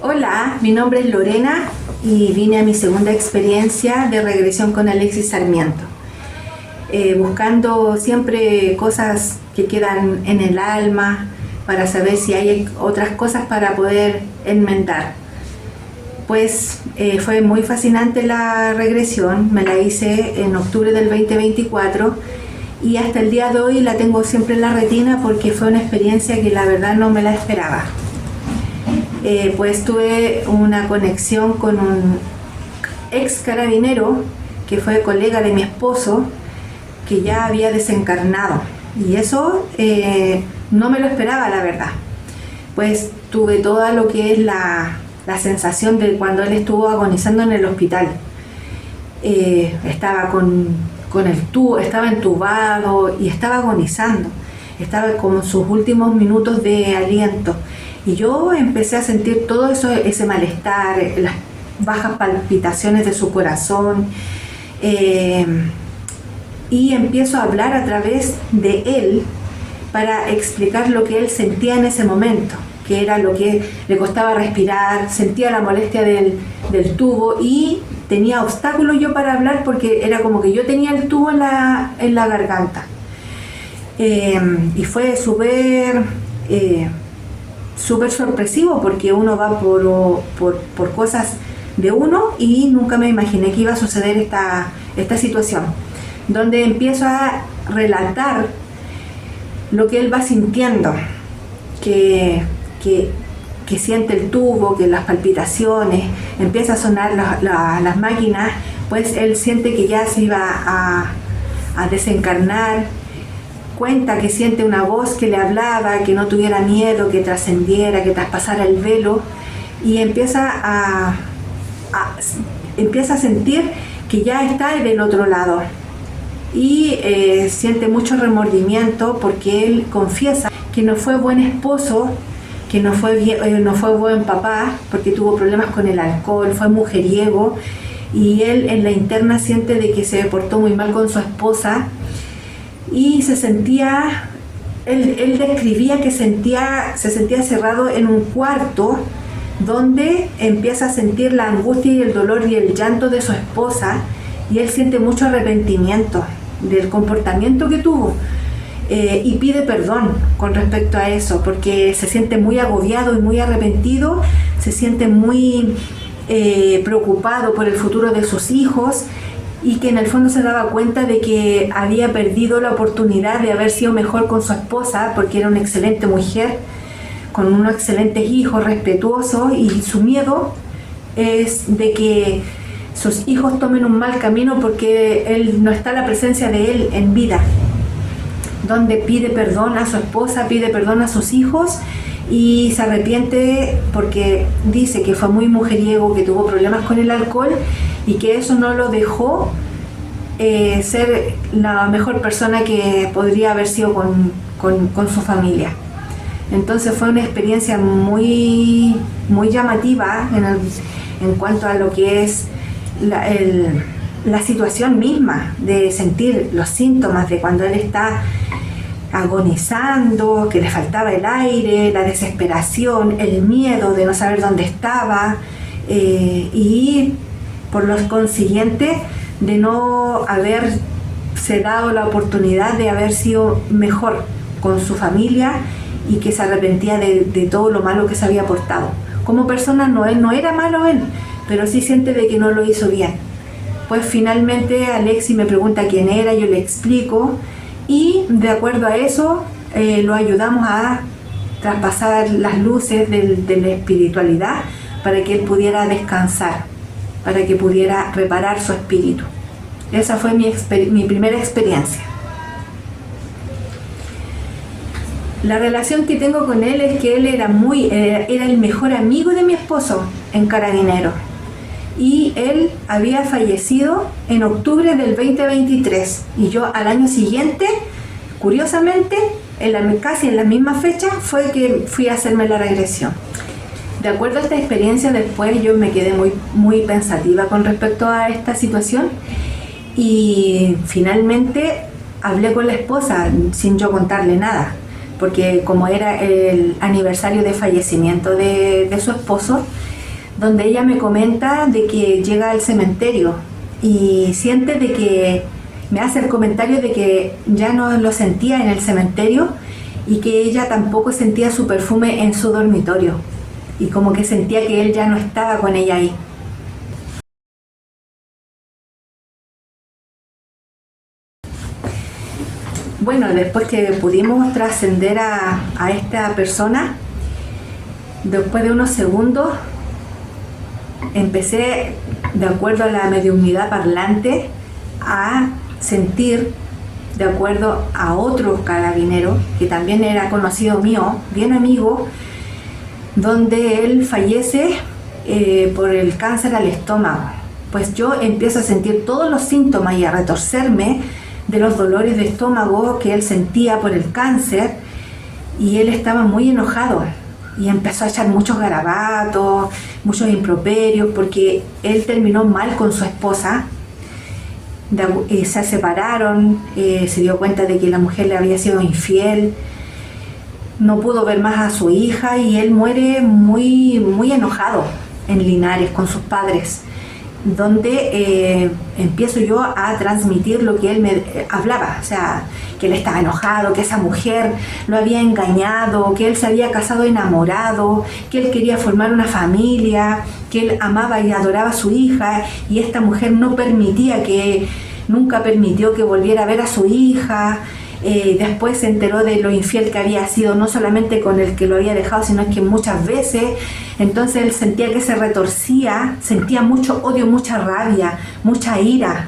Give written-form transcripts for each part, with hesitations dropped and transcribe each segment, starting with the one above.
Hola, mi nombre es Lorena y vine a mi segunda experiencia de regresión con Alexis Sarmiento, buscando siempre cosas que quedan en el alma para saber si hay otras cosas para poder enmendar. Pues fue muy fascinante la regresión, me la hice en octubre del 2024 y hasta el día de hoy la tengo siempre en la retina porque fue una experiencia que la verdad no me la esperaba. Pues tuve una conexión con un ex carabinero que fue colega de mi esposo, que ya había desencarnado, y eso no me lo esperaba, la verdad. Pues tuve toda lo que es la sensación de cuando él estuvo agonizando en el hospital. Estaba con el tubo, estaba entubado y estaba agonizando, estaba como en sus últimos minutos de aliento. Y yo empecé a sentir todo eso, ese malestar, las bajas palpitaciones de su corazón, y empiezo a hablar a través de él para explicar lo que él sentía en ese momento, que era lo que le costaba respirar, sentía la molestia del tubo y tenía obstáculos yo para hablar porque era como que yo tenía el tubo en la garganta. Y fue súper sorpresivo porque uno va por cosas de uno y nunca me imaginé que iba a suceder esta situación, donde empiezo a relatar lo que él va sintiendo, que siente el tubo, que las palpitaciones, empieza a sonar las máquinas, pues él siente que ya se iba a desencarnar. Cuenta que siente una voz que le hablaba, que no tuviera miedo, que trascendiera, que traspasara el velo, y empieza a sentir que ya está del otro lado, y siente mucho remordimiento porque él confiesa que no fue buen esposo, que no fue buen papá, porque tuvo problemas con el alcohol, fue mujeriego, y él en la interna siente de que se portó muy mal con su esposa. Y se sentía, él describía que se sentía cerrado en un cuarto donde empieza a sentir la angustia y el dolor y el llanto de su esposa, y él siente mucho arrepentimiento del comportamiento que tuvo, y pide perdón con respecto a eso porque se siente muy agobiado y muy arrepentido, se siente muy preocupado por el futuro de sus hijos, y que en el fondo se daba cuenta de que había perdido la oportunidad de haber sido mejor con su esposa porque era una excelente mujer, con unos excelentes hijos, respetuosos, y su miedo es de que sus hijos tomen un mal camino porque él no está la presencia de él en vida, donde pide perdón a su esposa, pide perdón a sus hijos y se arrepiente porque dice que fue muy mujeriego, que tuvo problemas con el alcohol y que eso no lo dejó ser la mejor persona que podría haber sido con su familia. Entonces fue una experiencia muy llamativa en cuanto a lo que es la situación misma de sentir los síntomas de cuando él está agonizando, que le faltaba el aire, la desesperación, el miedo de no saber dónde estaba, y por lo consiguiente de no haberse dado la oportunidad de haber sido mejor con su familia, y que se arrepentía de todo lo malo que se había portado. Como persona no era malo él, pero sí siente de que no lo hizo bien. Pues finalmente Alexis me pregunta quién era, yo le explico, y de acuerdo a eso lo ayudamos a traspasar las luces de la espiritualidad para que él pudiera descansar, para que pudiera reparar su espíritu. Esa fue mi primera experiencia. La relación que tengo con él es que él era el mejor amigo de mi esposo en Carabinero, y él había fallecido en octubre del 2023, y yo al año siguiente, curiosamente, casi en la misma fecha, fue que fui a hacerme la regresión. De acuerdo a esta experiencia, después yo me quedé muy pensativa con respecto a esta situación, y finalmente hablé con la esposa sin yo contarle nada, porque como era el aniversario de fallecimiento de su esposo, donde ella me comenta de que llega al cementerio y siente de que me hace el comentario de que ya no lo sentía en el cementerio y que ella tampoco sentía su perfume en su dormitorio y como que sentía que él ya no estaba con ella ahí. Bueno, después que pudimos trascender a esta persona, después de unos segundos empecé, de acuerdo a la mediunidad parlante, a sentir, de acuerdo a otro carabinero que también era conocido mío, bien amigo, donde él fallece por el cáncer al estómago. Pues yo empiezo a sentir todos los síntomas y a retorcerme de los dolores de estómago que él sentía por el cáncer, y él estaba muy enojado y empezó a echar muchos garabatos, muchos improperios, porque él terminó mal con su esposa. Se separaron, se dio cuenta de que la mujer le había sido infiel, no pudo ver más a su hija y él muere muy, muy enojado en Linares con sus padres, donde empiezo yo a transmitir lo que él me hablaba, o sea, que él estaba enojado, que esa mujer lo había engañado, que él se había casado enamorado, que él quería formar una familia, que él amaba y adoraba a su hija, y esta mujer nunca permitió que volviera a ver a su hija. Después se enteró de lo infiel que había sido, no solamente con el que lo había dejado, sino que muchas veces. Entonces él sentía que se retorcía, sentía mucho odio, mucha rabia, mucha ira,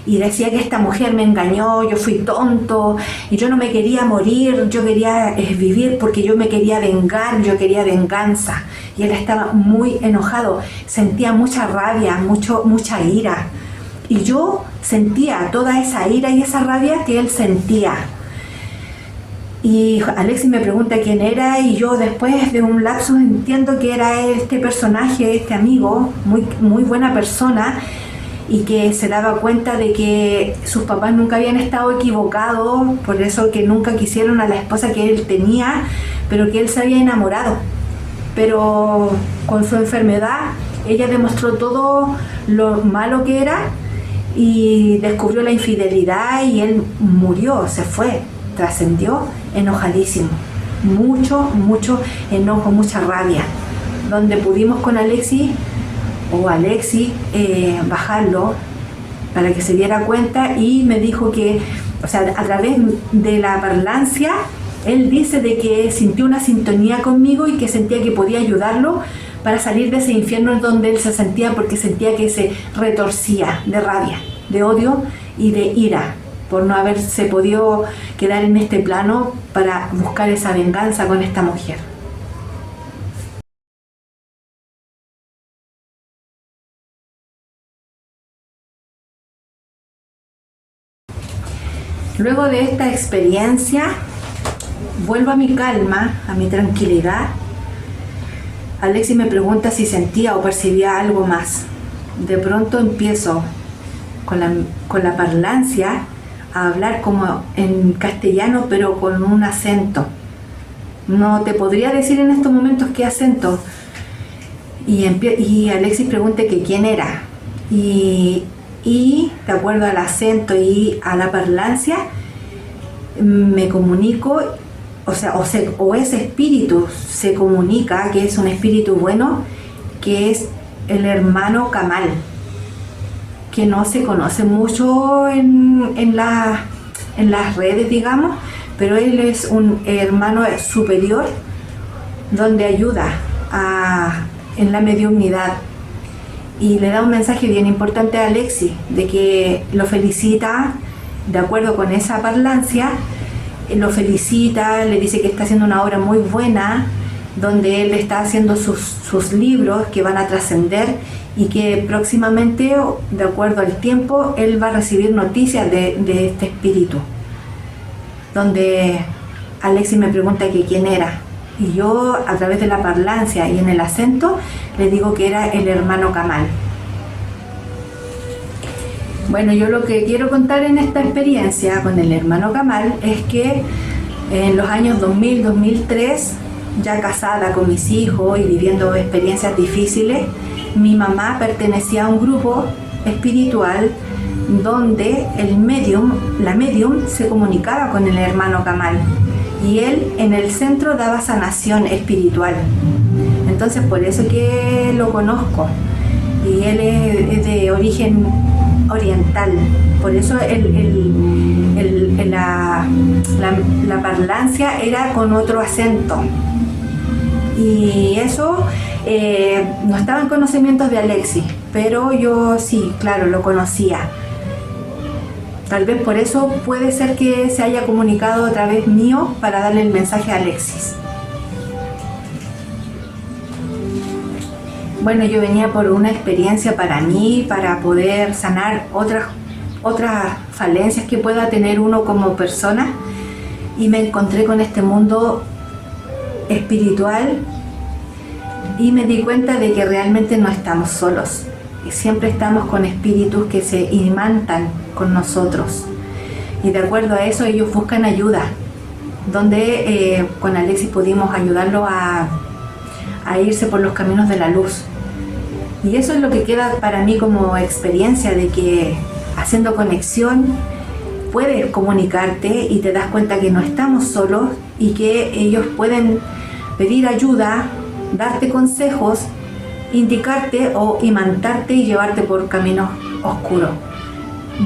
y decía que esta mujer me engañó, yo fui tonto y yo no me quería morir, yo quería vivir porque yo me quería vengar, yo quería venganza. Y él estaba muy enojado, sentía mucha rabia, mucha ira. Y yo sentía toda esa ira y esa rabia que él sentía. Y Alexis me pregunta quién era, y yo después de un lapso entiendo que era este personaje, este amigo, muy, muy buena persona, y que se daba cuenta de que sus papás nunca habían estado equivocados, por eso que nunca quisieron a la esposa que él tenía, pero que él se había enamorado. Pero con su enfermedad ella demostró todo lo malo que era y descubrió la infidelidad, y él murió, se fue, trascendió enojadísimo, mucho enojo, mucha rabia, donde pudimos con Alexis bajarlo para que se diera cuenta, y me dijo que, o sea, a través de la parlancia, él dice de que sintió una sintonía conmigo y que sentía que podía ayudarlo para salir de ese infierno en donde él se sentía, porque sentía que se retorcía de rabia, de odio y de ira por no haberse podido quedar en este plano para buscar esa venganza con esta mujer. Luego de esta experiencia, vuelvo a mi calma, a mi tranquilidad. Alexis me pregunta si sentía o percibía algo más. De pronto empiezo con la parlancia a hablar como en castellano, pero con un acento. No te podría decir en estos momentos qué acento. Y Alexis pregunta que quién era. Y de acuerdo al acento y a la parlancia, me comunico, o ese espíritu se comunica, que es un espíritu bueno, que es el hermano Kamal, que no se conoce mucho en las redes, digamos, pero él es un hermano superior donde ayuda en la mediunidad, y le da un mensaje bien importante a Alexis, de que lo felicita, de acuerdo con esa parlancia, lo felicita, le dice que está haciendo una obra muy buena, donde él está haciendo sus libros que van a trascender, y que próximamente, de acuerdo al tiempo, él va a recibir noticias de este espíritu. Donde Alexis me pregunta que quién era, y yo, a través de la parlancia y en el acento, le digo que era el hermano Kamal. Bueno, yo lo que quiero contar en esta experiencia con el hermano Kamal es que en los años 2000-2003 ya casada con mis hijos y viviendo experiencias difíciles, mi mamá pertenecía a un grupo espiritual donde la medium se comunicaba con el hermano Kamal y él en el centro daba sanación espiritual. Entonces por eso que lo conozco, y él es de origen oriental, por eso la parlancia era con otro acento, y eso no estaba en conocimientos de Alexis, pero yo sí, claro, lo conocía. Tal vez por eso puede ser que se haya comunicado a través mío para darle el mensaje a Alexis. Bueno, yo venía por una experiencia para mí, para poder sanar otras falencias que pueda tener uno como persona, y me encontré con este mundo espiritual y me di cuenta de que realmente no estamos solos. Siempre estamos con espíritus que se imantan con nosotros, y de acuerdo a eso ellos buscan ayuda, donde con Alexis pudimos ayudarlo a irse por los caminos de la luz. Y eso es lo que queda para mí como experiencia, de que haciendo conexión puedes comunicarte y te das cuenta que no estamos solos, y que ellos pueden pedir ayuda, darte consejos, indicarte o imantarte y llevarte por caminos oscuros.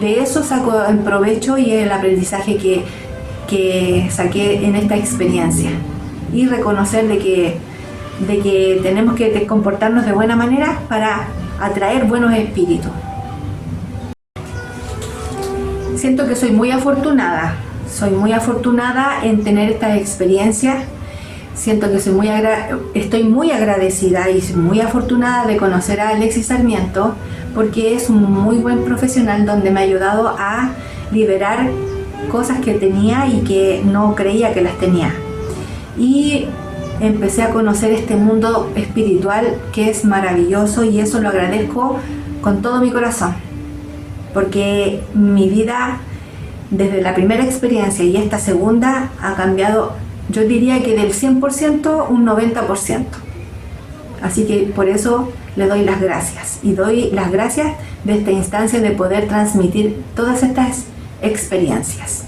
De eso saco en provecho, y el aprendizaje que saqué en esta experiencia, y reconocer de que tenemos que comportarnos de buena manera para atraer buenos espíritus. Siento que soy muy afortunada en tener esta experiencia. Siento que estoy muy agradecida y muy afortunada de conocer a Alexis Sarmiento, porque es un muy buen profesional donde me ha ayudado a liberar cosas que tenía y que no creía que las tenía. Y empecé a conocer este mundo espiritual que es maravilloso, y eso lo agradezco con todo mi corazón, porque mi vida desde la primera experiencia y esta segunda ha cambiado. Yo diría que del 100% un 90%. Así que por eso le doy las gracias, y doy las gracias de esta instancia de poder transmitir todas estas experiencias.